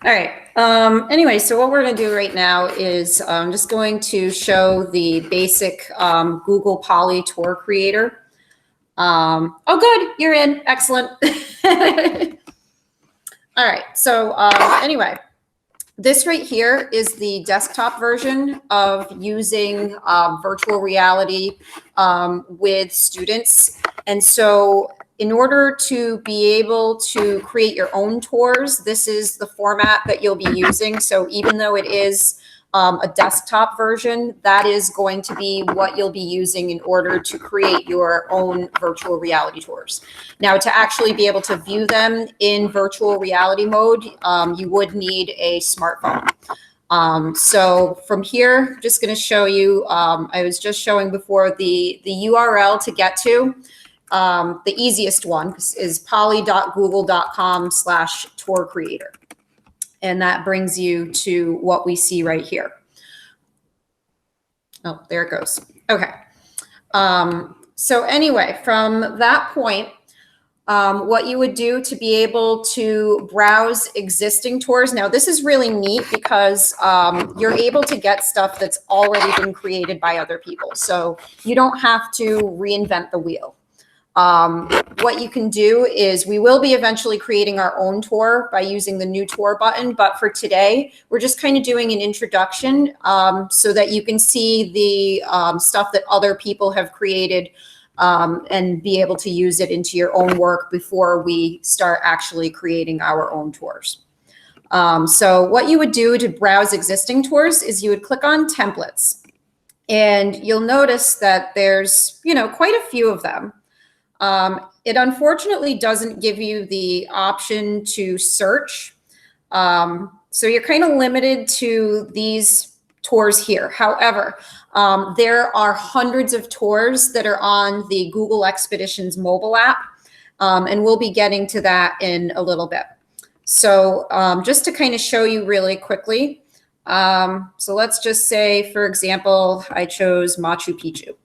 All right. Anyway, so what we're going to do right now is I'm just going to show the basic Google Poly Tour Creator. Oh, good. You're in. Excellent. All right. So anyway, this right here is the desktop version of using virtual reality with students. And so in order to be able to create your own tours, this is the format that you'll be using. So even though it is a desktop version, that is going to be what you'll be using in order to create your own virtual reality tours. Now, to actually be able to view them in virtual reality mode, you would need a smartphone. So from here, just going to show you, I was just showing before the URL to get to. The easiest one is poly.google.com/tour creator. And that brings you to what we see right here. Oh, there it goes. Okay. So anyway, from that point, what you would do to be able to browse existing tours. Now, this is really neat because you're able to get stuff that's already been created by other people. So you don't have to reinvent the wheel. What you can do is we will be eventually creating our own tour by using the new tour button. But for today, we're just kind of doing an introduction so that you can see the stuff that other people have created and be able to use it into your own work before we start actually creating our own tours. So what you would do to browse existing tours is you would click on templates, and you'll notice that there's, quite a few of them. It unfortunately doesn't give you the option to search. So you're kind of limited to these tours here. However, there are hundreds of tours that are on the Google Expeditions mobile app, and we'll be getting to that in a little bit. So just to kind of show you really quickly, so let's just say, for example, I chose Machu Picchu.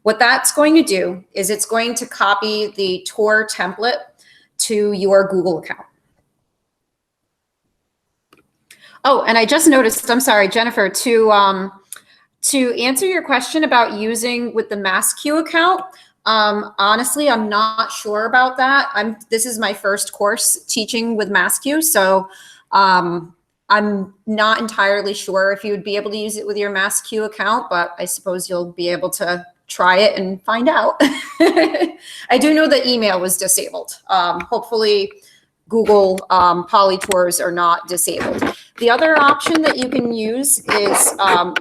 What that's going to do is it's going to copy the tour template to your Google account. Oh, and I just noticed, I'm sorry, Jennifer, to answer your question about using with the MassQ account, honestly, I'm not sure about that. This is my first course teaching with MassQ, so I'm not entirely sure if you would be able to use it with your MassQ account, but I suppose you'll be able to try it and find out. I do know the email was disabled. Hopefully Google Poly Tours are not disabled. The other option that you can use is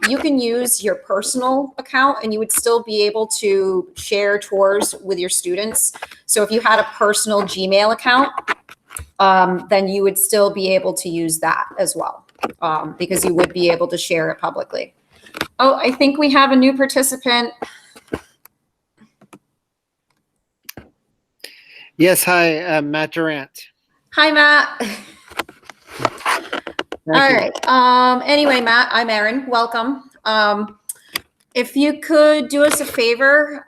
you can use your personal account, and you would still be able to share tours with your students. So if you had a personal Gmail account, then you would still be able to use that as well, because you would be able to share it publicly. Oh, I think we have a new participant. Yes, hi, Matt Durant. Hi, Matt. All right. Anyway, Matt, I'm Erin. Welcome. If you could do us a favor,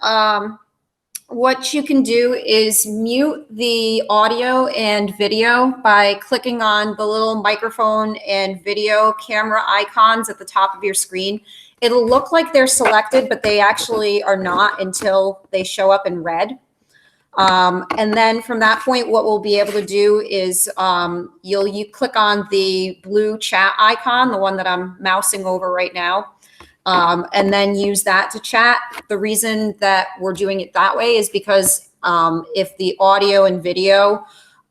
what you can do is mute the audio and video by clicking on the little microphone and video camera icons at the top of your screen. It'll look like they're selected, but they actually are not until they show up in red. And then from that point, what we'll be able to do is you click on the blue chat icon, the one that I'm mousing over right now, and then use that to chat. The reason that we're doing it that way is because if the audio and video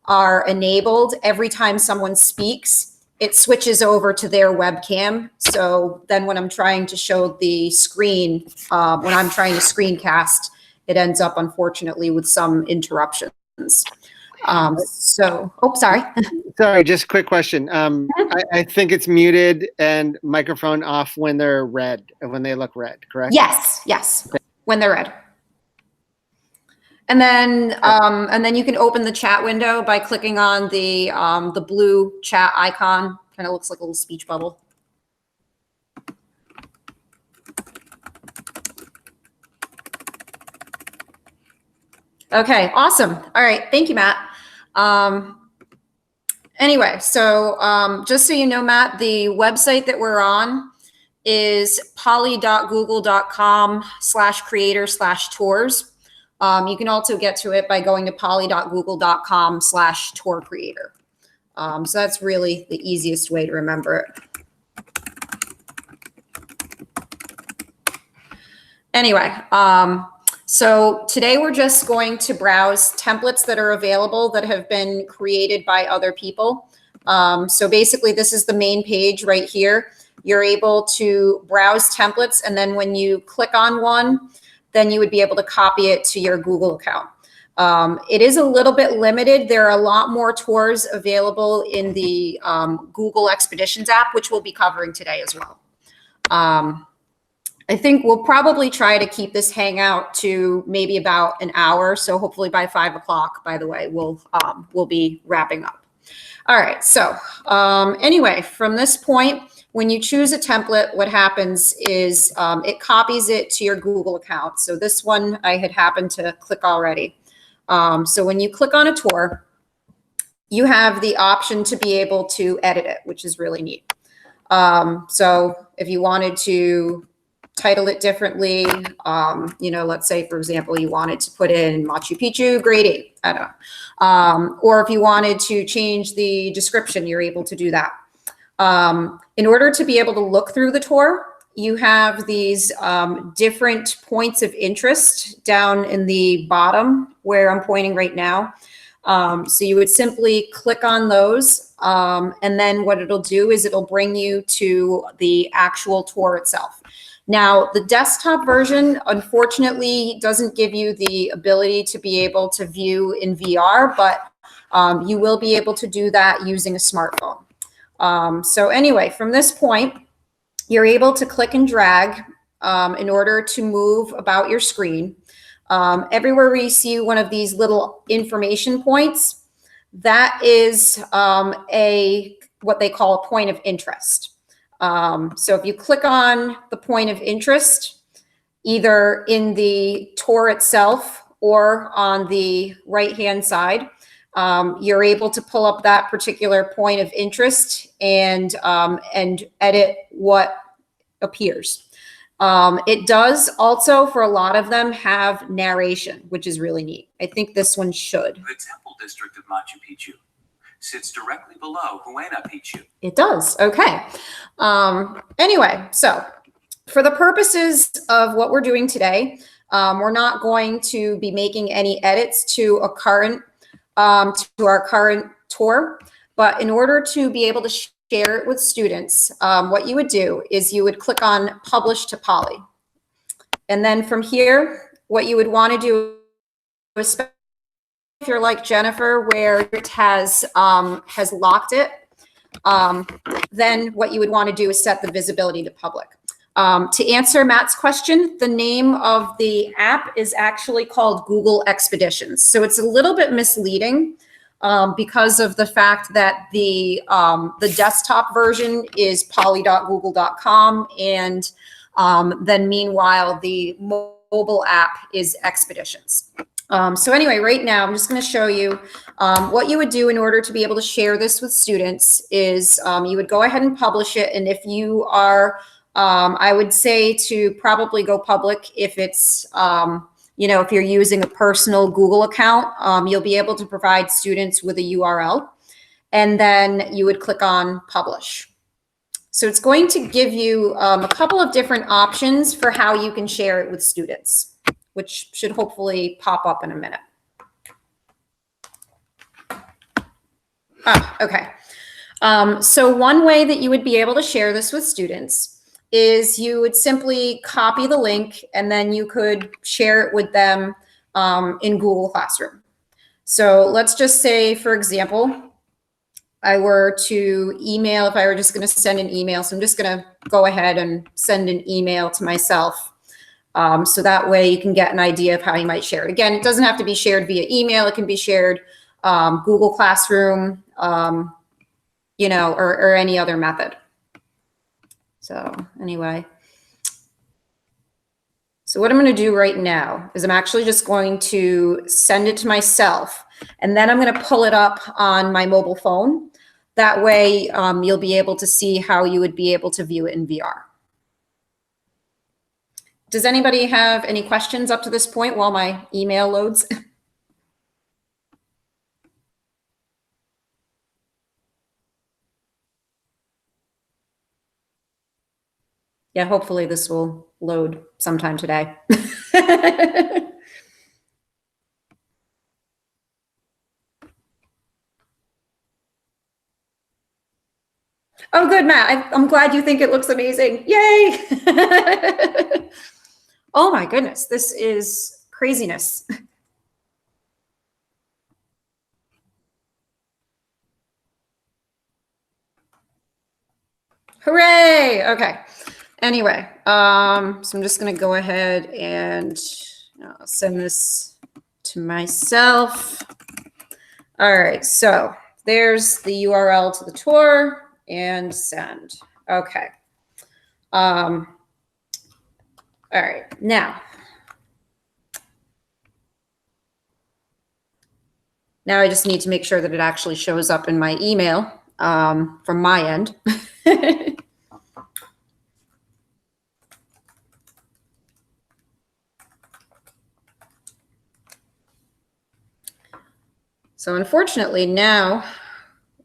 are enabled, every time someone speaks, it switches over to their webcam. So then when I'm trying to show the screen, when I'm trying to screencast, it ends up, unfortunately, with some interruptions. Oh, sorry. Sorry, just a quick question. I think it's muted and microphone off when they're red, when they look red, correct? Yes, when they're red. And then you can open the chat window by clicking on the blue chat icon. Kind of looks like a little speech bubble. Okay, awesome. All right, thank you, Matt. Anyway, so just so you know, Matt, the website that we're on is poly.google.com/creator/tours. You can also get to it by going to poly.google.com/tour creator. So that's really the easiest way to remember it. Anyway, so today we're just going to browse templates that are available that have been created by other people. So basically this is the main page right here. You're able to browse templates, and then when you click on one, then you would be able to copy it to your Google account. It is a little bit limited. There are a lot more tours available in the Google Expeditions app, which we'll be covering today as well. I think we'll probably try to keep this hangout to maybe about an hour. So hopefully by 5 o'clock, by the way, we'll be wrapping up. All right. So anyway, from this point, when you choose a template, what happens is it copies it to your Google account. So this one I had happened to click already. So when you click on a tour, you have the option to be able to edit it, which is really neat. So if you wanted to title it differently, you know, let's say, for example, you wanted to put in Machu Picchu grade 8, I don't know. Or if you wanted to change the description, you're able to do that. In order to be able to look through the tour, you have these different points of interest down in the bottom where I'm pointing right now. So you would simply click on those, and then what it'll do is it'll bring you to the actual tour itself. Now, the desktop version, unfortunately, doesn't give you the ability to be able to view in VR, but you will be able to do that using a smartphone. So anyway, from this point, you're able to click and drag in order to move about your screen. Everywhere where you see one of these little information points, that is what they call a point of interest. So if you click on the point of interest, either in the tour itself or on the right-hand side, you're able to pull up that particular point of interest and edit what appears. It does also, for a lot of them, have narration, which is really neat. I think this one should. The temple district of Machu Picchu sits directly below Huayna Picchu. It does. Okay. Anyway, so for the purposes of what we're doing today, we're not going to be making any edits to our current tour, but in order to be able to share it with students, what you would do is you would click on Publish to Poly. And then from here, what you would want to do, especially if you're like Jennifer, where it has locked it, then what you would want to do is set the visibility to public. To answer Matt's question, the name of the app is actually called Google Expeditions. So it's a little bit misleading because of the fact that the desktop version is poly.google.com, and then meanwhile the mobile app is Expeditions. So anyway, right now I'm just going to show you what you would do in order to be able to share this with students is you would go ahead and publish it. And if you are, I would say to probably go public if it's, you know, if you're using a personal Google account, you'll be able to provide students with a URL, and then you would click on Publish. So it's going to give you a couple of different options for how you can share it with students, which should hopefully pop up in a minute. Okay. So one way that you would be able to share this with students is you would simply copy the link, and then you could share it with them in Google Classroom. So let's just say, for example, I were to email, if I were just going to send an email. So I'm just going to go ahead and send an email to myself. So that way you can get an idea of how you might share it. Again, it doesn't have to be shared via email. It can be shared Google Classroom, you know, or any other method. So anyway, so what I'm going to do right now is I'm actually just going to send it to myself, and then I'm going to pull it up on my mobile phone. That way you'll be able to see how you would be able to view it in VR. Does anybody have any questions up to this point while my email loads? Yeah, hopefully this will load sometime today. Oh, good, Matt. I'm glad you think it looks amazing. Yay! Oh my goodness, this is craziness. Hooray! Okay. Anyway, so I'm just going to go ahead and send this to myself. All right, so there's the URL to the tour and send. Okay. All right, now I just need to make sure that it actually shows up in my email from my end. So unfortunately now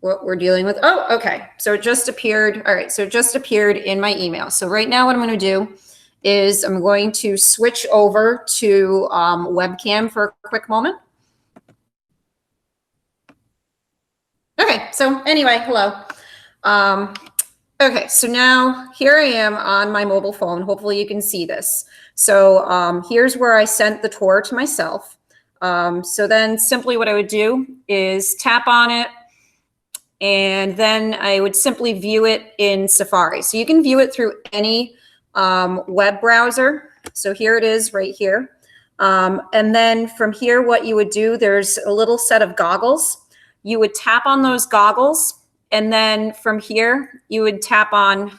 what we're dealing with, oh, okay. So it just appeared. All right. So it just appeared in my email. So right now what I'm going to do is I'm going to switch over to webcam for a quick moment. Okay. So anyway, hello. Okay. So now here I am on my mobile phone. Hopefully you can see this. So here's where I sent the tour to myself. So then simply what I would do is tap on it, and then I would simply view it in Safari. So you can view it through any web browser. So here it is right here. And then from here, what you would do, there's a little set of goggles. You would tap on those goggles, and then from here, you would tap on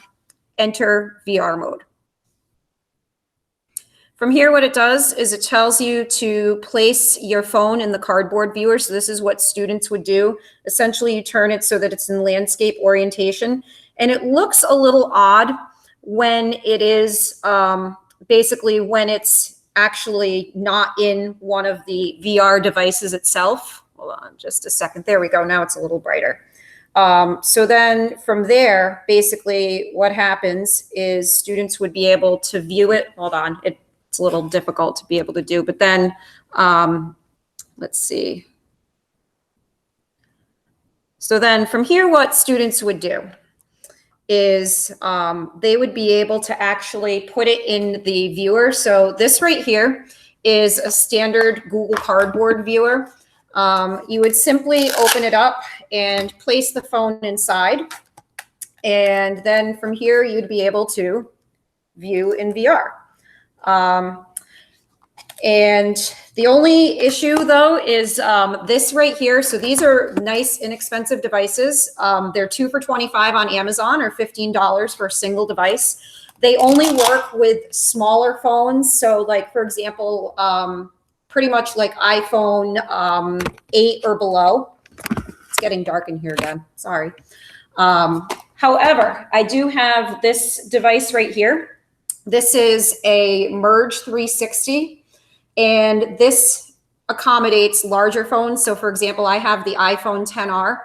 Enter VR mode. From here, what it does is it tells you to place your phone in the cardboard viewer. So this is what students would do. Essentially, you turn it so that it's in landscape orientation. And it looks a little odd when it is basically when it's actually not in one of the VR devices itself. Hold on just a second. There we go. Now it's a little brighter. So then from there, basically what happens is students would be able to view it. Hold on. It's a little difficult to be able to do, but then let's see. So then from here, what students would do is they would be able to actually put it in the viewer. So this right here is a standard Google Cardboard viewer. You would simply open it up and place the phone inside. And then from here, you'd be able to view in VR. And the only issue though is this right here. So these are nice, inexpensive devices. They're 2 for $25 on Amazon or $15 for a single device. They only work with smaller phones. So like, for example, pretty much like iPhone 8 or below. It's getting dark in here again. Sorry. However, I do have this device right here. This is a Merge 360, and this accommodates larger phones. So for example, I have the iPhone XR.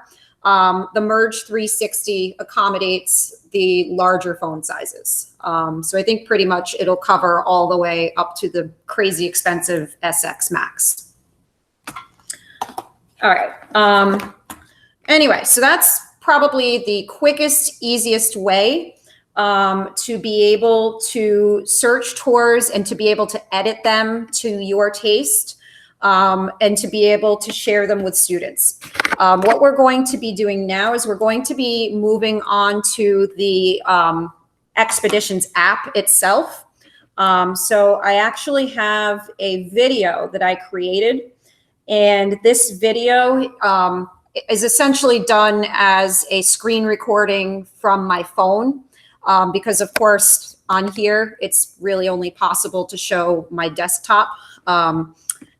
The Merge 360 accommodates the larger phone sizes. So I think pretty much it'll cover all the way up to the crazy expensive SX Max. All right. Anyway, so that's probably the quickest, easiest way to be able to search tours and to be able to edit them to your taste and to be able to share them with students. What we're going to be doing now is we're going to be moving on to the Expeditions app itself. So I actually have a video that I created, and this video is essentially done as a screen recording from my phone. Because of course on here, it's really only possible to show my desktop.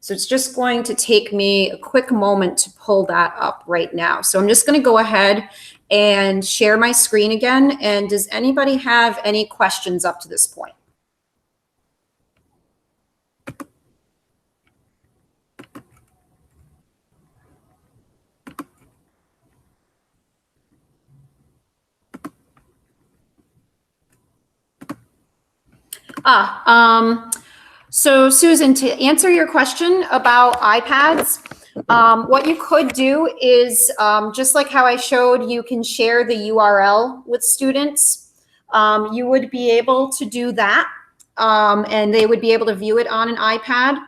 So it's just going to take me a quick moment to pull that up right now. So I'm just going to go ahead and share my screen again. And does anybody have any questions up to this point? So Susan, to answer your question about iPads, what you could do is just like how I showed, you can share the URL with students. You would be able to do that, and they would be able to view it on an iPad.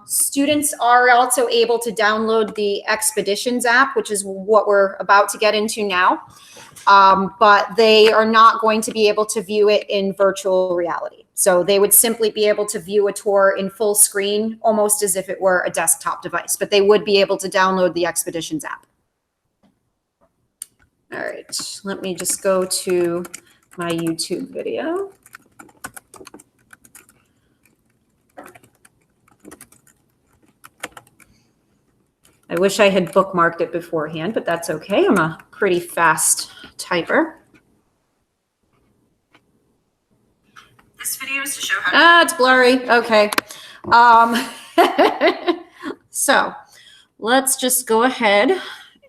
Students are also able to download the Expeditions app, which is what we're about to get into now. But they are not going to be able to view it in virtual reality. So they would simply be able to view a tour in full screen, almost as if it were a desktop device, but they would be able to download the Expeditions app. All right, let me just go to my YouTube video. I wish I had bookmarked it beforehand, but that's okay. I'm a pretty fast typer. This video is to show how It's blurry. Okay. So let's just go ahead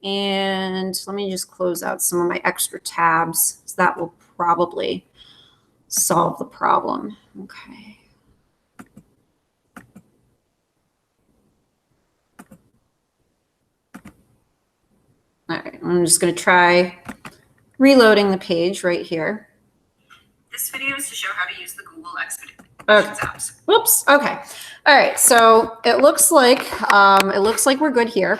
and let me just close out some of my extra tabs. So that will probably solve the problem. Okay. All right, I'm just going to try reloading the page right here. This video is to show how to use the Google Expeditions apps. Whoops. Okay. All right. So it looks like we're good here.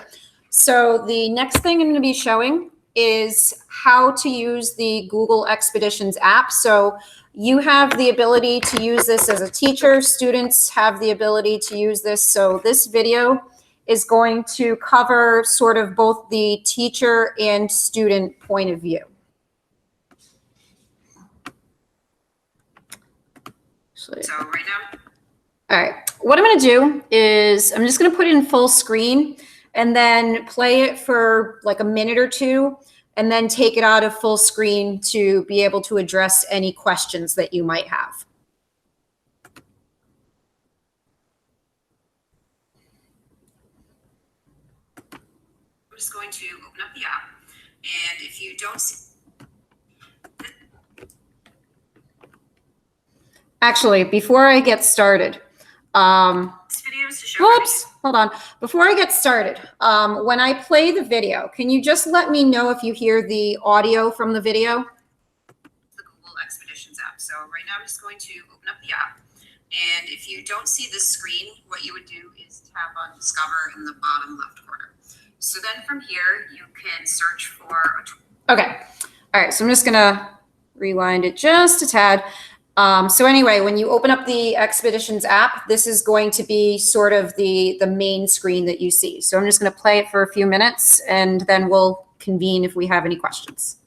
So the next thing I'm going to be showing is how to use the Google Expeditions app. So you have the ability to use this as a teacher. Students have the ability to use this. So this video is going to cover sort of both the teacher and student point of view. So right now, all right, what I'm going to do is I'm just going to put it in full screen and then play it for like a minute or two and then take it out of full screen to be able to address any questions that you might have. I'm just going to open up the app, and if you don't see, Actually, before I get started, this video is to show whoops, hold on. Before I get started, when I play the video, can you just let me know if you hear the audio from the video? the Google Expeditions app. So right now I'm just going to open up the app, and if you don't see this screen, what you would do is tap on Discover in the bottom left corner. So then from here, you can search for a tour. Okay. All right. So I'm just going to rewind it just a tad. So anyway, when you open up the Expeditions app, this is going to be sort of the main screen that you see. So I'm just going to play it for a few minutes and then we'll convene if we have any questions.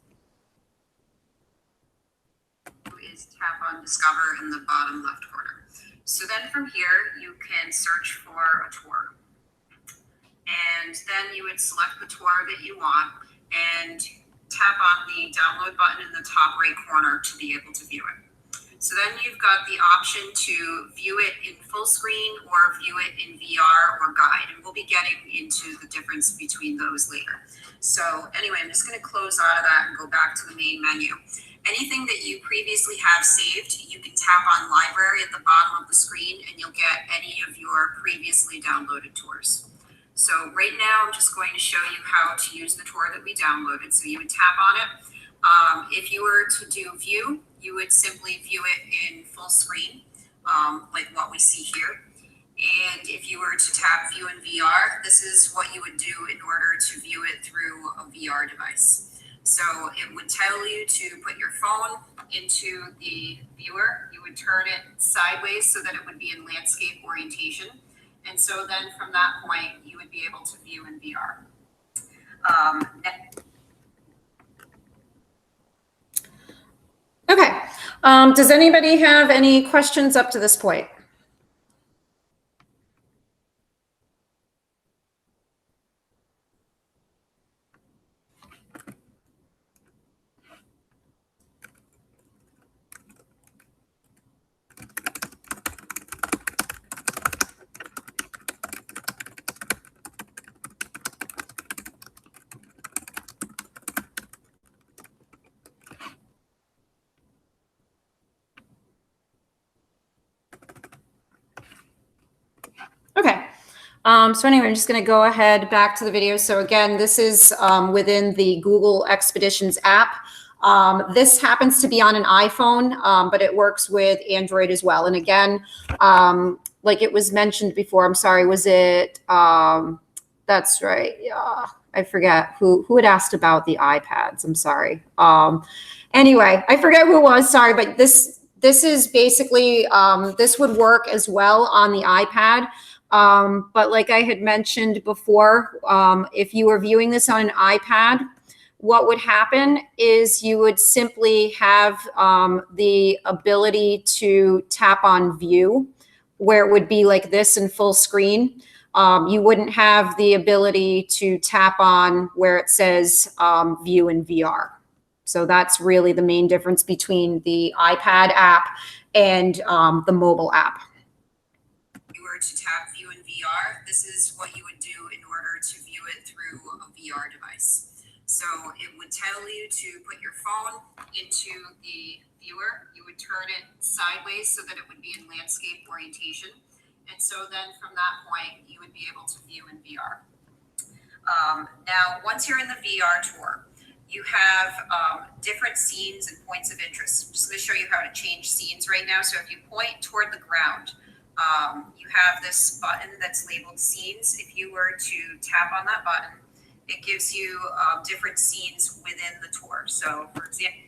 Is tap on Discover in the bottom left corner. So then from here, you can search for a tour. And then you would select the tour that you want and tap on the download button in the top right corner to be able to view it. So then you've got the option to view it in full screen or view it in VR or guide. And we'll be getting into the difference between those later. So anyway, I'm just going to close out of that and go back to the main menu. Anything that you previously have saved, you can tap on Library at the bottom of the screen and you'll get any of your previously downloaded tours. So right now, I'm just going to show you how to use the tour that we downloaded. So you would tap on it. If you were to do view, you would simply view it in full screen, like what we see here. And if you were to tap view in VR, this is what you would do in order to view it through a VR device. So it would tell you to put your phone into the viewer. You would turn it sideways so that it would be in landscape orientation. And so then from that point, you would be able to view in VR. Okay. Does anybody have any questions up to this point? So anyway, I'm just going to go ahead back to the video. So again, this is within the Google Expeditions app. This happens to be on an iPhone, but it works with Android as well. And again, like it was mentioned before, I'm sorry, was it, that's right. Yeah, I forget who had asked about the iPads. I'm sorry. Anyway, I forget who it was, sorry, but this is basically, this would work as well on the iPad. But like I had mentioned before, if you were viewing this on an iPad, what would happen is you would simply have the ability to tap on view, where it would be like this in full screen. You wouldn't have the ability to tap on where it says view in VR. So that's really the main difference between the iPad app and the mobile app. If you were to tap view in VR, this is what you would do in order to view it through a VR device. So it would tell you to put your phone into the viewer. You would turn it sideways so that it would be in landscape orientation. And so then from that point, you would be able to view in VR. Now, once you're in the VR tour, you have different scenes and points of interest. I'm just going to show you how to change scenes right now. So if you point toward the ground, you have this button that's labeled scenes. If you were to tap on that button, it gives you different scenes within the tour. So for example,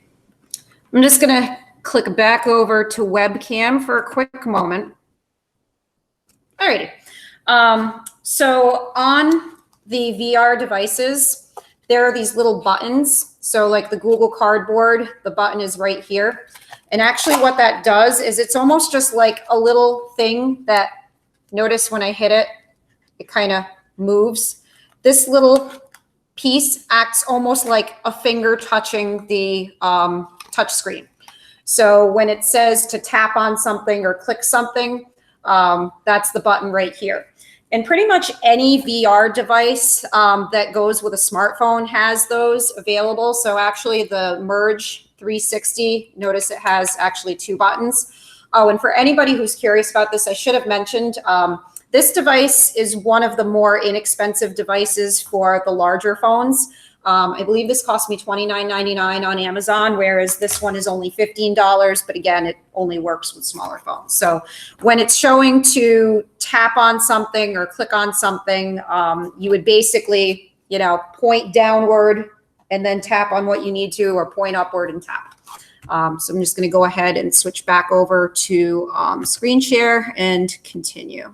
I'm just going to click back over to webcam for a quick moment. Alrighty. So on the VR devices, there are these little buttons. So like the Google Cardboard, the button is right here. And actually what that does is it's almost just like a little thing that, notice when I hit it, it kind of moves. This little piece acts almost like a finger touching the touch screen. So when it says to tap on something or click something, that's the button right here. And pretty much any VR device that goes with a smartphone has those available. So actually the Merge 360, notice it has actually two buttons. Oh, and for anybody who's curious about this, I should have mentioned, this device is one of the more inexpensive devices for the larger phones. I believe this cost me $29.99 on Amazon, whereas this one is only $15, but again, it only works with smaller phones. So when it's showing to tap on something or click on something, you would basically, you know, point downward and then tap on what you need to, or point upward and tap. So I'm just going to go ahead and switch back over to screen share and continue.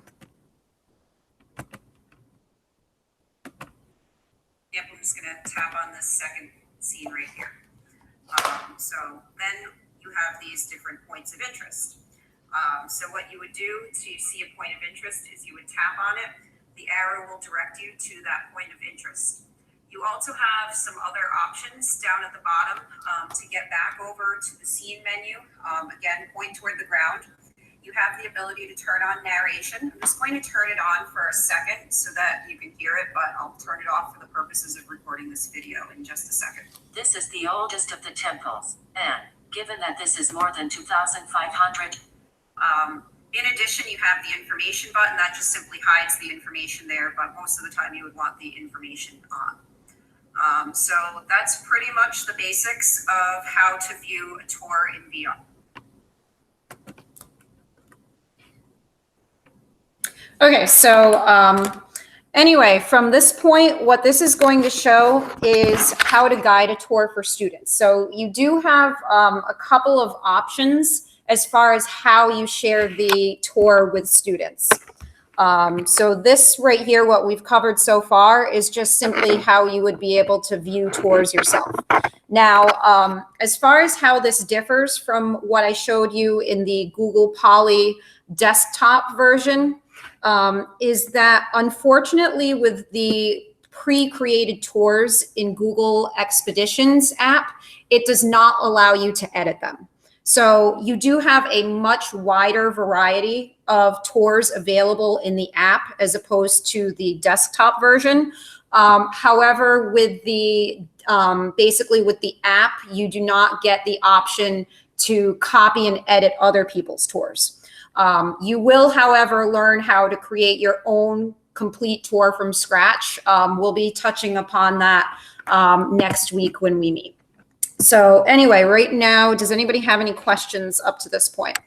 Yep, I'm just gonna tap on this second scene right here. So then you have these different points of interest. So what you would do to see a point of interest is you would tap on it. The arrow will direct you to that point of interest. You also have some other options down at the bottom to get back over to the scene menu. Again, point toward the ground. You have the ability to turn on narration. I'm just going to turn it on for a second so that you can hear it, but I'll turn it off for the purposes of recording this video in just a second. This is the oldest of the temples, and given that this is more than 2,500. In addition, you have the information button that just simply hides the information there, but most of the time you would want the information on. So that's pretty much the basics of how to view a tour in VR. Okay, so anyway, from this point, what this is going to show is how to guide a tour for students. So you do have a couple of options as far as how you share the tour with students. So this right here, what we've covered so far, is just simply how you would be able to view tours yourself. Now, as far as how this differs from what I showed you in the Google Poly desktop version, is that unfortunately with the pre-created tours in Google Expeditions app, it does not allow you to edit them. So you do have a much wider variety of tours available in the app as opposed to the desktop version. However, with the basically with the app, you do not get the option to copy and edit other people's tours. You will, however, learn how to create your own complete tour from scratch. We'll be touching upon that next week when we meet. So anyway, right now, does anybody have any questions up to this point?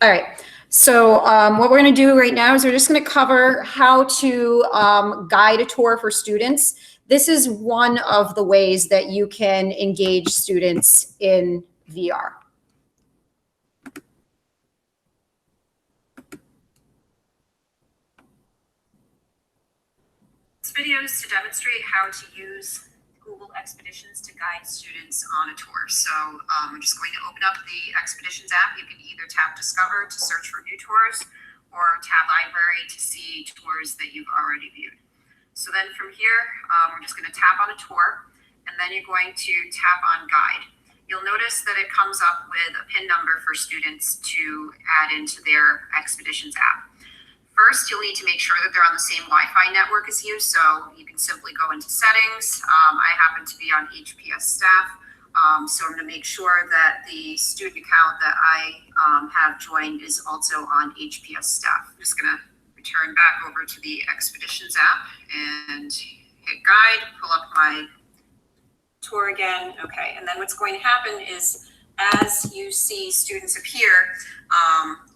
All right. So what we're going to do right now is we're just going to cover how to guide a tour for students. This is one of the ways that you can engage students in VR. This video is to demonstrate how to use Google Expeditions to guide students on a tour. So I'm just going to open up the Expeditions app. You can either tap Discover to search for new tours or tap Library to see tours that you've already viewed. So then from here, we're just going to tap on a tour, and then you're going to tap on Guide. You'll notice that it comes up with a PIN number for students to add into their Expeditions app. First, you'll need to make sure that they're on the same Wi-Fi network as you, so you can simply go into settings. I happen to be on HPS staff, so I'm going to make sure that the student account that I have joined is also on HPS staff. I'm just going to return back over to the Expeditions app and hit Guide, pull up my tour again. Okay, and then what's going to happen is as you see students appear,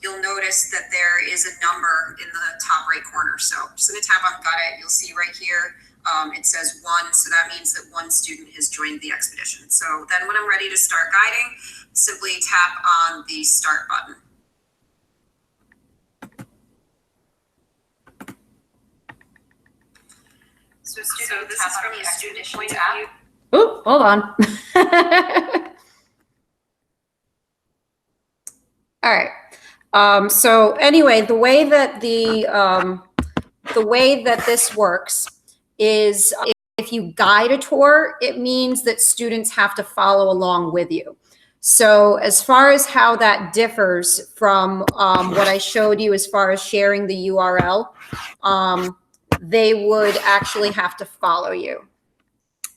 you'll notice that there is a number in the top right corner. So I'm just going to tap on Got It. You'll see right here, it says 1. So that means that 1 student has joined the expedition. So then when I'm ready to start guiding, simply tap on the Start button. So this is from the student point of view. Oh, hold on. All right. So anyway, the way that this works is if you guide a tour, it means that students have to follow along with you. So as far as how that differs from what I showed you as far as sharing the URL, they would actually have to follow you.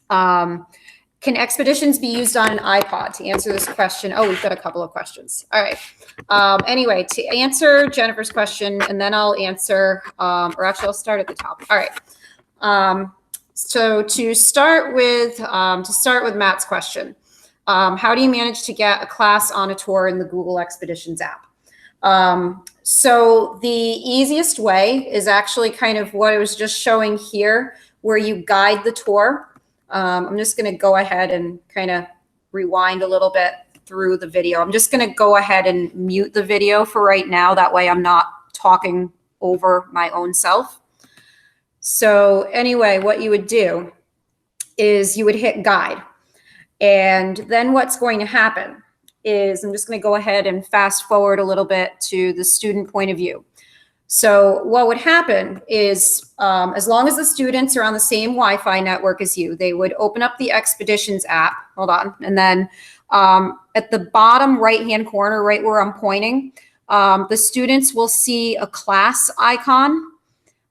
Can Expeditions be used on an iPod? To answer this question, oh, we've got a couple of questions. All right. Anyway, to answer Jennifer's question, and then I'll answer, or actually I'll start at the top. All right. So to start with Matt's question, how do you manage to get a class on a tour in the Google Expeditions app? So the easiest way is actually kind of what I was just showing here, where you guide the tour. I'm just going to go ahead and kind of rewind a little bit through the video. I'm just going to go ahead and mute the video for right now. That way I'm not talking over my own self. So anyway, what you would do is you would hit guide. And then what's going to happen is I'm just going to go ahead and fast forward a little bit to the student point of view. So what would happen is as long as the students are on the same Wi-Fi network as you, they would open up the Expeditions app. Hold on. And then at the bottom right-hand corner, right where I'm pointing, the students will see a class icon,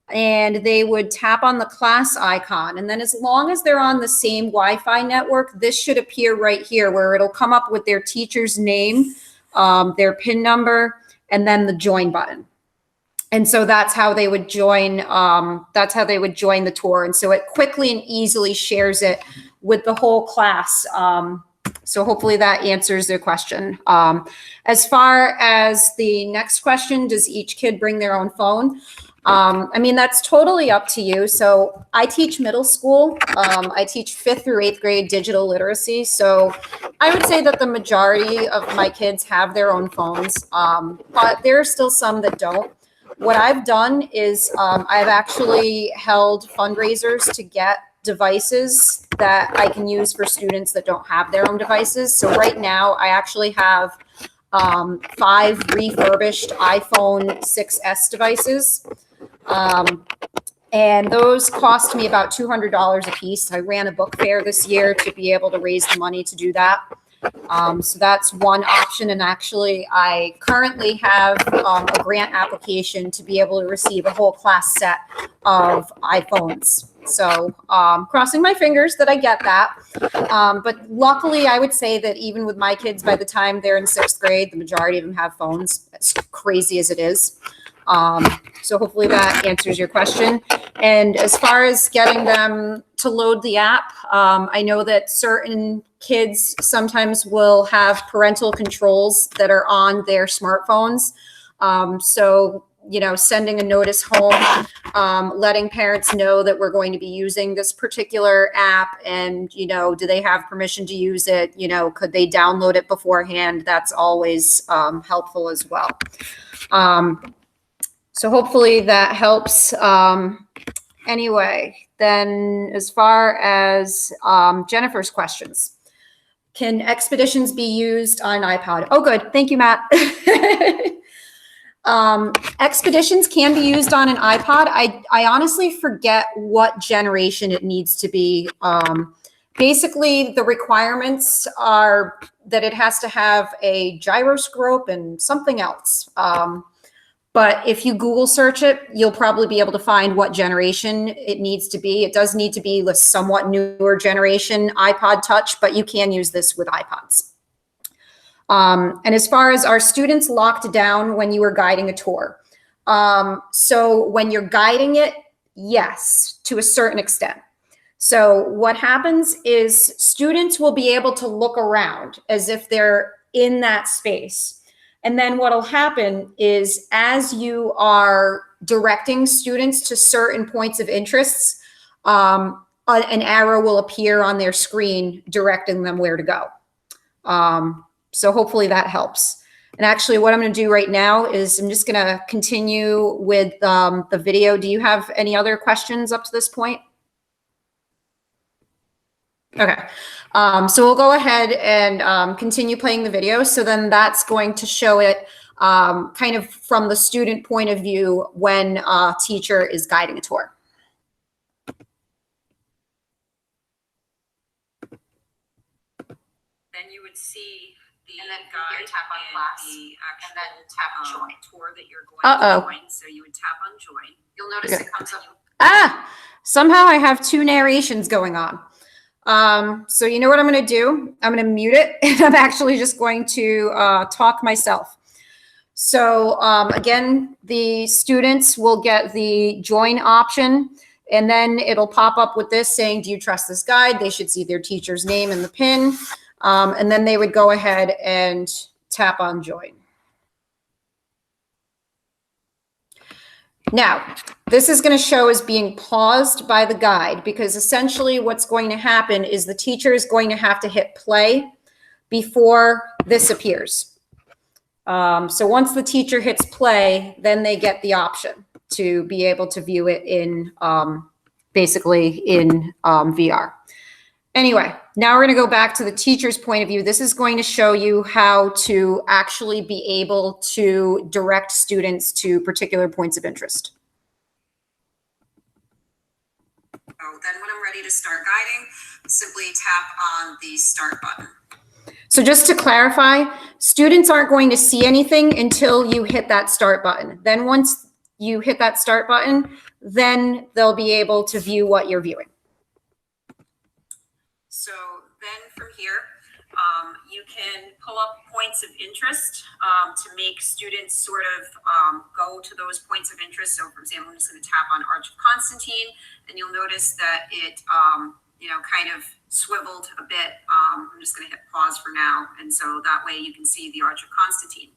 and they would tap on the class icon. And then as long as they're on the same Wi-Fi network, this should appear right here where it'll come up with their teacher's name, their PIN number, and then the join button. And so that's how they would join. That's how they would join the tour. And so it quickly and easily shares it with the whole class. So hopefully that answers their question. As far as the next question, does each kid bring their own phone? I mean, that's totally up to you. So I teach middle school. I teach 5th through 8th grade digital literacy. So I would say that the majority of my kids have their own phones, but there are still some that don't. What I've done is I've actually held fundraisers to get devices that I can use for students that don't have their own devices. So right now I actually have 5 refurbished iPhone 6s devices. And those cost me about $200 a piece. I ran a book fair this year to be able to raise the money to do that. So that's one option. And actually, I currently have a grant application to be able to receive a whole class set of iPhones. So crossing my fingers that I get that. But luckily, I would say that even with my kids, by the time they're in 6th grade, the majority of them have phones, as crazy as it is. So hopefully that answers your question. And as far as getting them to load the app, I know that certain kids sometimes will have parental controls that are on their smartphones. So, you know, sending a notice home, letting parents know that we're going to be using this particular app and, you know, do they have permission to use it? You know, could they download it beforehand? That's always helpful as well. So hopefully that helps. Anyway, then as far as Jennifer's questions, can expeditions be used on iPod? Oh, good. Thank you, Matt. Expeditions can be used on an iPod. I honestly forget what generation it needs to be. Basically, the requirements are that it has to have a gyroscope and something else. But if you Google search it, you'll probably be able to find what generation it needs to be. It does need to be a somewhat newer generation iPod Touch, but you can use this with iPods. And as far as our students locked down when you were guiding a tour. So when you're guiding it, yes, to a certain extent. So what happens is students will be able to look around as if they're in that space. And then what'll happen is as you are directing students to certain points of interests, an arrow will appear on their screen directing them where to go. So hopefully that helps. And actually what I'm going to do right now is I'm just going to continue with the video. Do you have any other questions up to this point? Okay. So we'll go ahead and continue playing the video. So then that's going to show it kind of from the student point of view when a teacher is guiding a tour. Then you would see the And then guide you tap on and class, the actual and then tap join. tour that you're going Uh-oh. to join. So you would tap on join. You'll notice Okay. it comes up. Ah, somehow I have two narrations going on. So you know what I'm going to do? I'm going to mute it and I'm actually just going to talk myself. So again, the students will get the join option and then it'll pop up with this saying, do you trust this guide? They should see their teacher's name in the pin. And then they would go ahead and tap on join. Now, this is going to show as being paused by the guide because essentially what's going to happen is the teacher is going to have to hit play before this appears. So once the teacher hits play, then they get the option to be able to view it in basically in VR. Anyway, now we're going to go back to the teacher's point of view. This is going to show you how to actually be able to direct students to particular points of interest. So then when I'm ready to start guiding, simply tap on the start button. So just to clarify, students aren't going to see anything until you hit that start button. Then once you hit that start button, then they'll be able to view what you're viewing. So then from here, you can pull up points of interest to make students sort of go to those points of interest. So for example, I'm just going to tap on Arch of Constantine and you'll notice that it, you know, kind of swiveled a bit. I'm just going to hit pause for now. And so that way you can see the Arch of Constantine.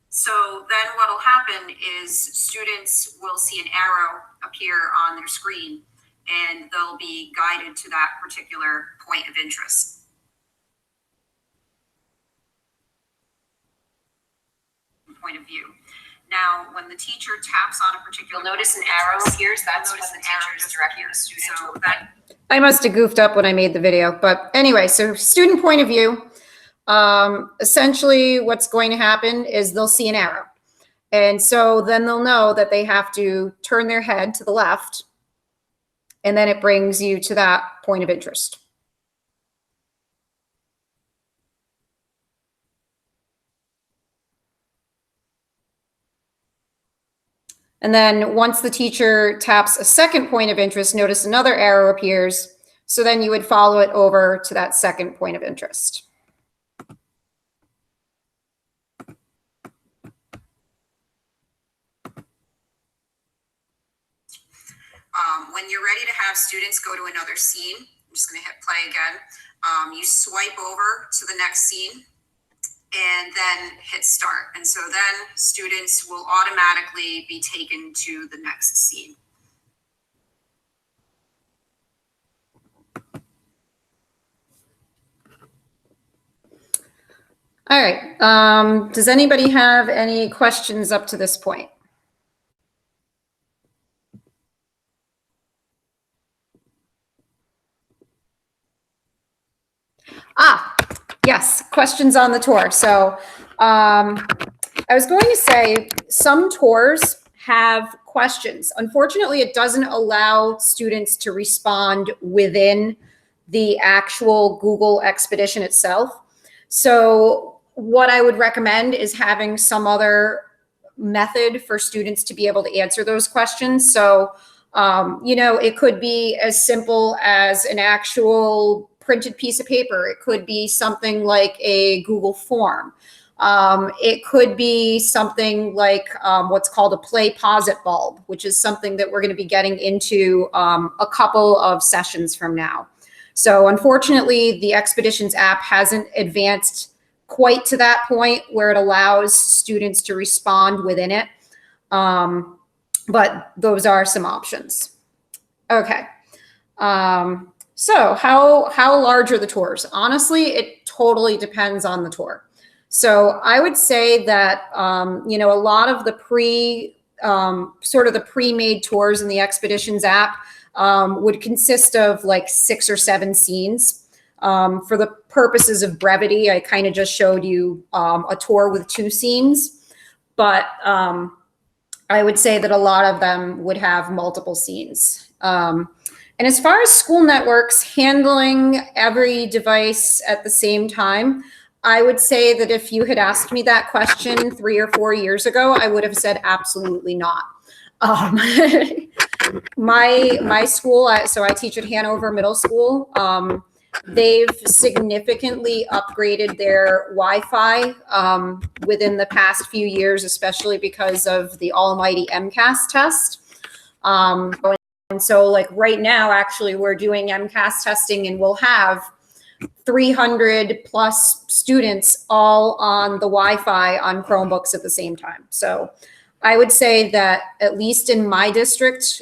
So then what will happen is students will see an arrow appear on their screen and they'll be guided to that particular point of interest. Point of view. Now, when the teacher taps on a particular, You'll notice point an of arrow interest, appears. That's you'll when notice the an arrow teacher is just directing the appears. student So to a that I must have goofed up when I made the video, but anyway, so student point of view, essentially what's going to happen is they'll see an arrow. And so then they'll know that they have to turn their head to the left and then it brings you to that point of interest. And then once the teacher taps a second point of interest, notice another arrow appears. So then you would follow it over to that second point of interest. When you're ready to have students go to another scene, I'm just going to hit play again. You swipe over to the next scene and then hit start. And so then students will automatically be taken to the next scene. All right. Does anybody have any questions up to this point? Yes, questions on the tour. So I was going to say some tours have questions. Unfortunately, it doesn't allow students to respond within the actual Google Expedition itself. So what I would recommend is having some other method for students to be able to answer those questions. So, it could be as simple as an actual printed piece of paper. It could be something like a Google form. It could be something like what's called a play pause it bulb, which is something that we're going to be getting into a couple of sessions from now. So unfortunately, the Expeditions app hasn't advanced quite to that point where it allows students to respond within it. But those are some options. Okay. So how large are the tours? Honestly, it totally depends on the tour. So I would say that, a lot of the pre-made tours in the Expeditions app would consist of like 6 or 7 scenes. For the purposes of brevity, I kind of just showed you a tour with 2 scenes, but I would say that a lot of them would have multiple scenes. And as far as school networks handling every device at the same time, I would say that if you had asked me that question 3 or 4 years ago, I would have said absolutely not. My school, so I teach at Hanover Middle School. They've significantly upgraded their Wi-Fi within the past few years, especially because of the almighty MCAS test. And so like right now, actually, we're doing MCAS testing and we'll have 300 plus students all on the Wi-Fi on Chromebooks at the same time. So I would say that at least in my district,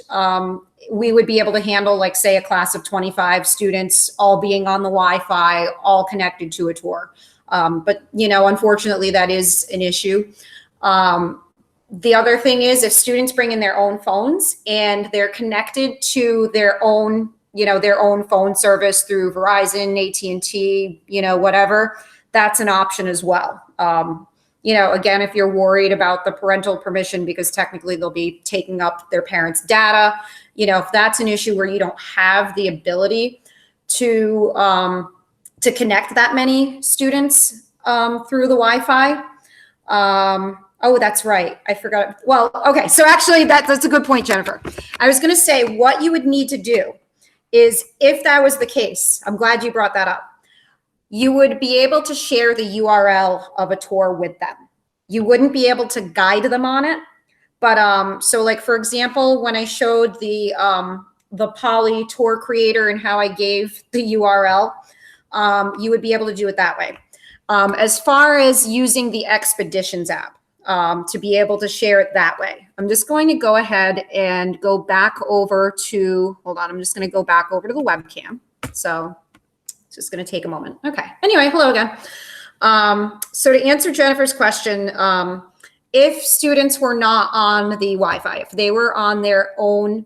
we would be able to handle, like, say, a class of 25 students all being on the Wi-Fi, all connected to a tour. But, unfortunately, that is an issue. The other thing is if students bring in their own phones and they're connected to their own phone service through Verizon, AT&T, whatever, that's an option as well. Again, if you're worried about the parental permission, because technically they'll be taking up their parents' data, if that's an issue where you don't have the ability to connect that many students through the Wi-Fi. Oh, that's right. I forgot. Well, okay. So actually that's a good point, Jennifer. I was going to say what you would need to do is, if that was the case, I'm glad you brought that up. You would be able to share the URL of a tour with them. You wouldn't be able to guide them on it. But so like, for example, when I showed the Poly tour creator and how I gave the URL, you would be able to do it that way. As far as using the Expeditions app, to be able to share it that way, I'm just going to go ahead and go back over to, hold on, I'm just going to go back over to the webcam. So it's just going to take a moment. Okay. Anyway, hello again. So to answer Jennifer's question, if students were not on the Wi-Fi, if they were on their own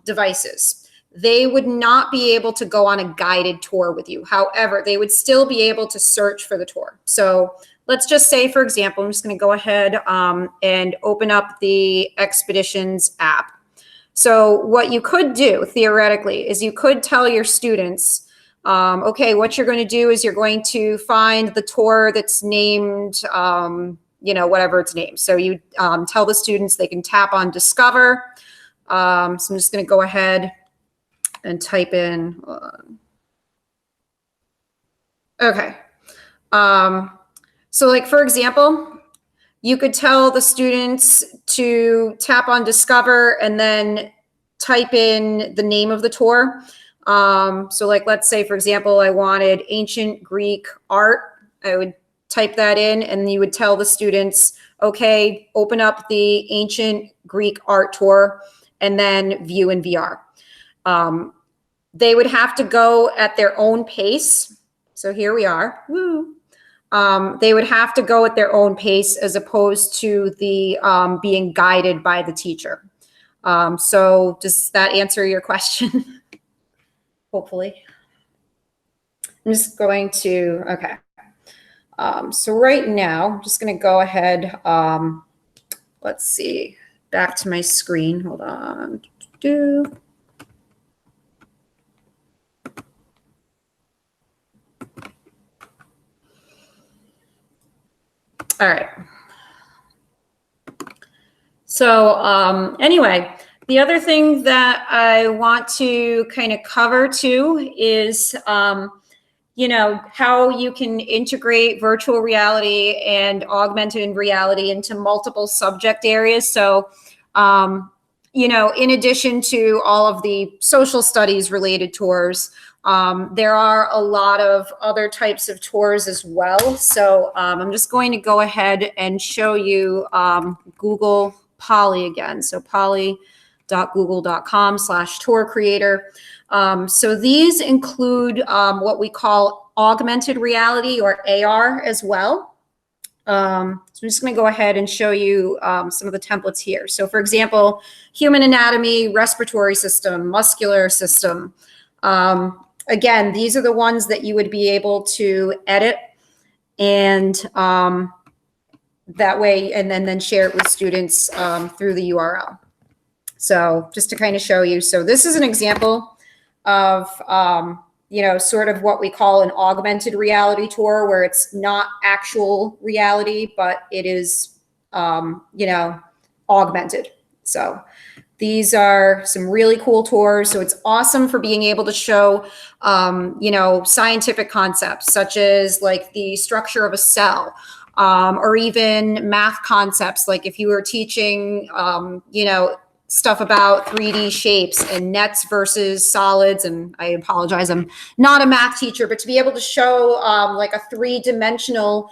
devices, they would not be able to go on a guided tour with you. However, they would still be able to search for the tour. So let's just say, for example, I'm just going to go ahead and open up the Expeditions app. So what you could do theoretically is you could tell your students, okay, what you're going to do is you're going to find the tour that's named, whatever its name. So you tell the students they can tap on Discover. So I'm just going to go ahead and type in. Okay. So like, for example, you could tell the students to tap on Discover and then type in the name of the tour. So like, let's say, for example, I wanted ancient Greek art. I would type that in and you would tell the students, okay, open up the ancient Greek art tour and then view in VR. They would have to go at their own pace. So here we are. Woo. They would have to go at their own pace as opposed to the being guided by the teacher. So does that answer your question? Hopefully. I'm just going to, okay. So right now, I'm just going to go ahead. Let's see, back to my screen. Hold on. All right. So anyway, the other thing that I want to kind of cover too is, how you can integrate virtual reality and augmented reality into multiple subject areas. So, in addition to all of the social studies related tours, there are a lot of other types of tours as well. So I'm just going to go ahead and show you Google Poly again. So poly.google.com/tour creator. So these include what we call augmented reality or AR as well. So I'm just going to go ahead and show you some of the templates here. So for example, human anatomy, respiratory system, muscular system. Again, these are the ones that you would be able to edit and that way, and then share it with students through the URL. So just to kind of show you. So this is an example of, sort of what we call an augmented reality tour, where it's not actual reality, but it is, augmented. So these are some really cool tours. So it's awesome for being able to show, scientific concepts such as like the structure of a cell, or even math concepts. Like if you were teaching, stuff about 3D shapes and nets versus solids. And I apologize, I'm not a math teacher, but to be able to show like a 3-dimensional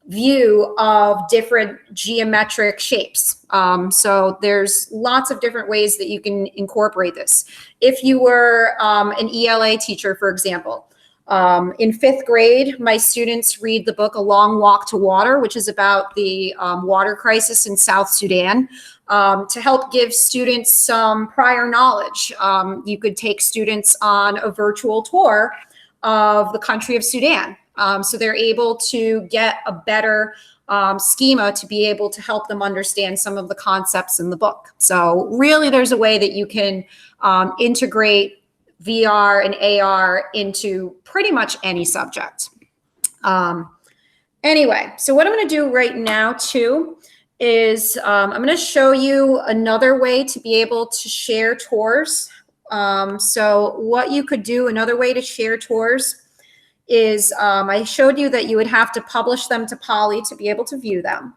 view of different geometric shapes. So there's lots of different ways that you can incorporate this. If you were an ELA teacher, for example, in 5th grade, my students read the book A Long Walk to Water, which is about the water crisis in South Sudan. To help give students some prior knowledge, you could take students on a virtual tour of the country of Sudan. So they're able to get a better schema to be able to help them understand some of the concepts in the book. So really there's a way that you can integrate VR and AR into pretty much any subject. Anyway, so what I'm going to do right now too is I'm going to show you another way to be able to share tours. So what you could do, another way to share tours is I showed you that you would have to publish them to Poly to be able to view them.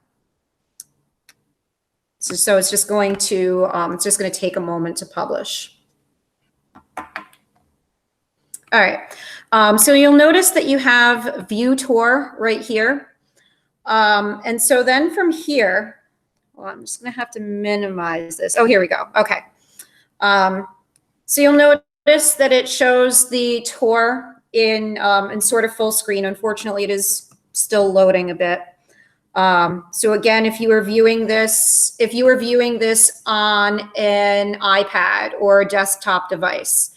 So it's just going to take a moment to publish. All right. So you'll notice that you have view tour right here. And so then from here, well, I'm just going to have to minimize this. Oh, here we go. Okay. So you'll notice that it shows the tour in sort of full screen. Unfortunately, it is still loading a bit. So again, if you were viewing this on an iPad or a desktop device,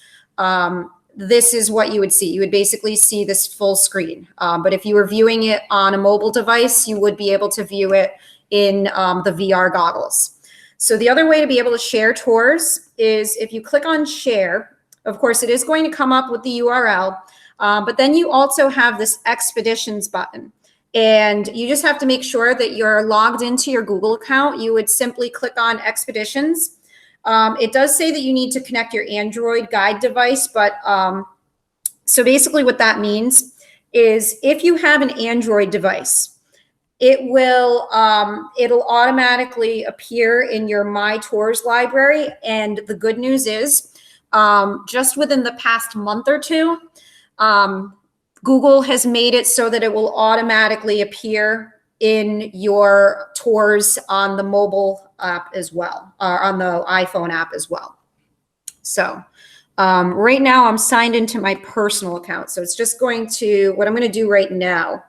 this is what you would see. You would basically see this full screen. But if you were viewing it on a mobile device, you would be able to view it in the VR goggles. So the other way to be able to share tours is if you click on share. Of course, it is going to come up with the URL, but then you also have this expeditions button. And you just have to make sure that you're logged into your Google account. You would simply click on Expeditions. It does say that you need to connect your Android guide device, but so basically what that means is if you have an Android device, it will it'll automatically appear in your My Tours library. And the good news is just within the past month or two, Google has made it so that it will automatically appear in your tours on the mobile app as well, or on the iPhone app as well. So right now I'm signed into my personal account. So it's just going to, what I'm going to do right now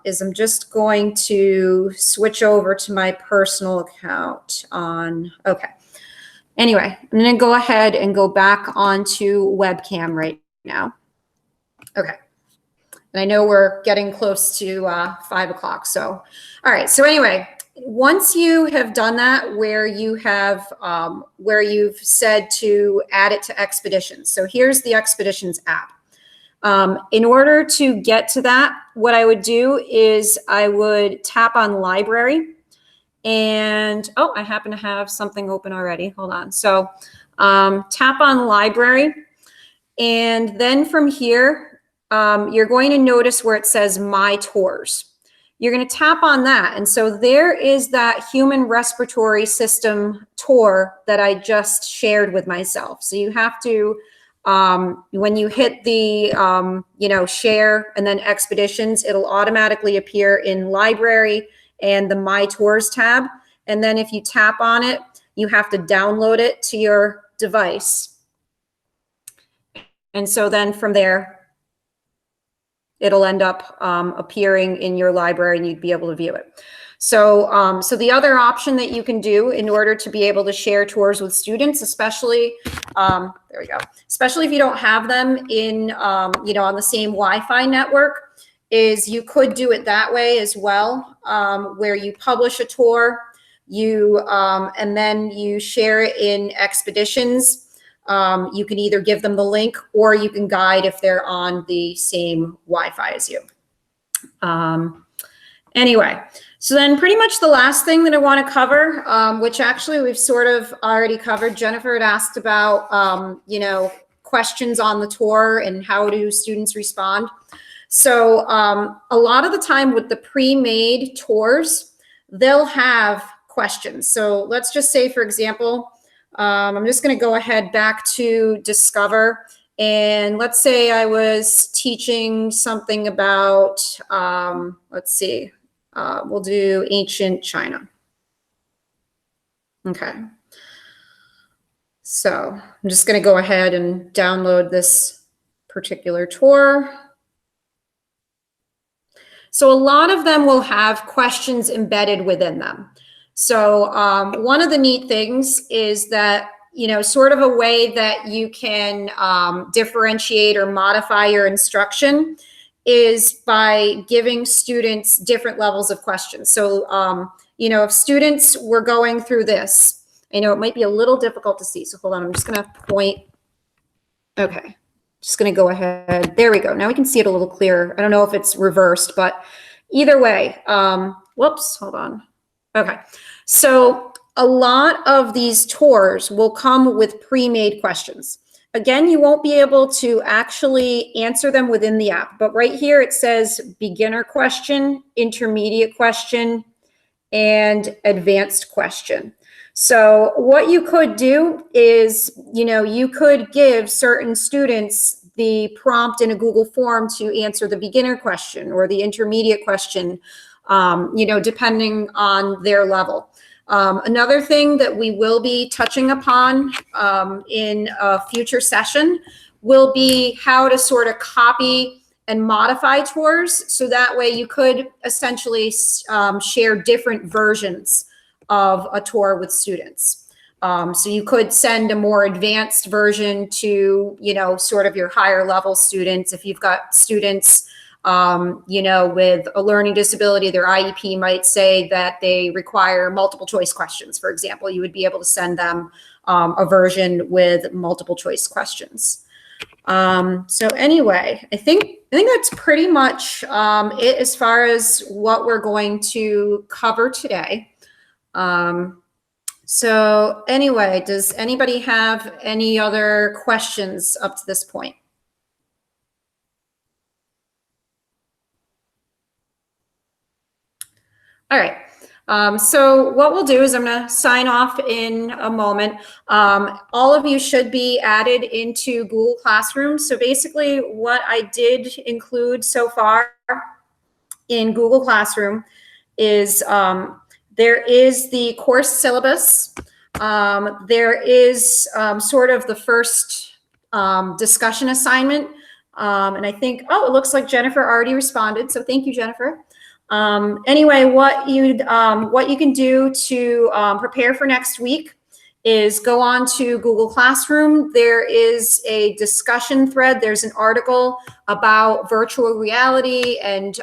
is I'm just going to switch over to my personal account on, okay. Anyway, I'm going to go ahead and go back onto webcam right now. Okay. And I know we're getting close to 5 o'clock. So, all right. So anyway, once you have done that, where you have, where you've said to add it to Expeditions. So here's the Expeditions app. In order to get to that, what I would do is I would tap on Library. And, oh, I happen to have something open already. Hold on. So tap on Library. And then from here, you're going to notice where it says My Tours. You're going to tap on that. And so there is that human respiratory system tour that I just shared with myself. So you have to, when you hit the, share and then Expeditions, it'll automatically appear in Library and the My Tours tab. And then if you tap on it, you have to download it to your device. And so then from there, it'll end up appearing in your library and you'd be able to view it. So, so the other option that you can do in order to be able to share tours with students, especially, there we go, especially if you don't have them in, on the same Wi-Fi network, is you could do it that way as well, where you publish a tour, and then you share it in Expeditions. You can either give them the link or you can guide if they're on the same Wi-Fi as you. Anyway, so then pretty much the last thing that I want to cover, which actually we've sort of already covered. Jennifer had asked about, questions on the tour and how do students respond. So a lot of the time with the pre-made tours, they'll have questions. So let's just say, for example, I'm just going to go ahead back to Discover. And let's say I was teaching something about, let's see, we'll do ancient China. Okay. So I'm just going to go ahead and download this particular tour. So a lot of them will have questions embedded within them. So one of the neat things is that, sort of a way that you can differentiate or modify your instruction is by giving students different levels of questions. So, if students were going through this, I know it might be a little difficult to see. So hold on, I'm just going to point. Okay. Just going to go ahead. There we go. Now we can see it a little clearer. I don't know if it's reversed, but either way, whoops, hold on. Okay. So a lot of these tours will come with pre-made questions. Again, you won't be able to actually answer them within the app, but right here it says beginner question, intermediate question, and advanced question. So what you could do is, you could give certain students the prompt in a Google form to answer the beginner question or the intermediate question, depending on their level. Another thing that we will be touching upon in a future session will be how to sort of copy and modify tours. So that way you could essentially share different versions of a tour with students. So you could send a more advanced version to, sort of your higher level students. If you've got students, with a learning disability, their IEP might say that they require multiple choice questions, for example. You would be able to send them a version with multiple choice questions. So anyway, I think that's pretty much it as far as what we're going to cover today. So anyway, does anybody have any other questions up to this point? All right. So what we'll do is I'm going to sign off in a moment. All of you should be added into Google Classroom. So basically what I did include so far in Google Classroom is there is the course syllabus. There is sort of the first discussion assignment. And I think, oh, it looks like Jennifer already responded. So thank you, Jennifer. Anyway, what you can do to prepare for next week is go on to Google Classroom. There is a discussion thread. There's an article about virtual reality and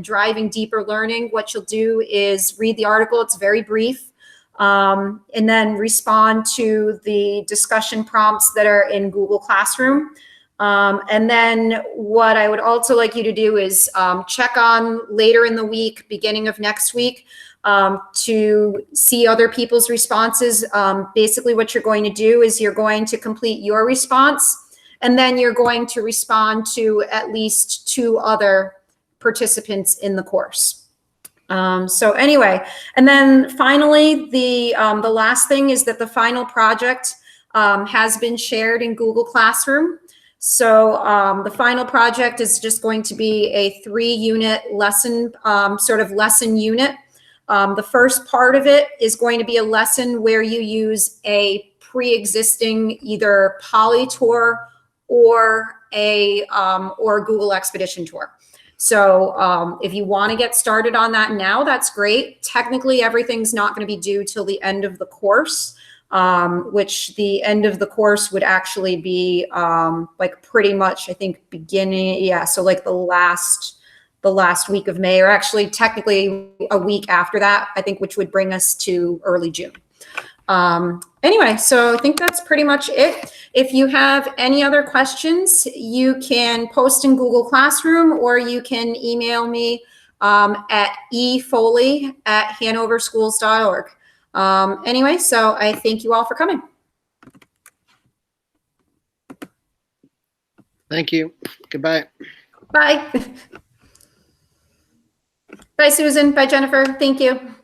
driving deeper learning. What you'll do is read the article. It's very brief. And then respond to the discussion prompts that are in Google Classroom. And then what I would also like you to do is check on later in the week, beginning of next week, to see other people's responses. Basically what you're going to do is you're going to complete your response, and then you're going to respond to at least 2 other participants in the course. So anyway, and then finally, the last thing is that the final project has been shared in Google Classroom. So the final project is just going to be a 3-unit lesson, sort of lesson unit. The first part of it is going to be a lesson where you use a pre-existing either PolyTour or or Google Expedition Tour. So if you want to get started on that now, that's great. Technically, everything's not going to be due till the end of the course. Which the end of the course would actually be like pretty much, I think, beginning, yeah, so like the last week of May, or actually technically a week after that, I think, which would bring us to early June. Anyway, so I think that's pretty much it. If you have any other questions, you can post in Google Classroom, or you can email me at efoley@hanoverschools.org. Anyway, so I thank you all for coming. Thank you. Goodbye. Bye. Bye, Susan. Bye, Jennifer. Thank you.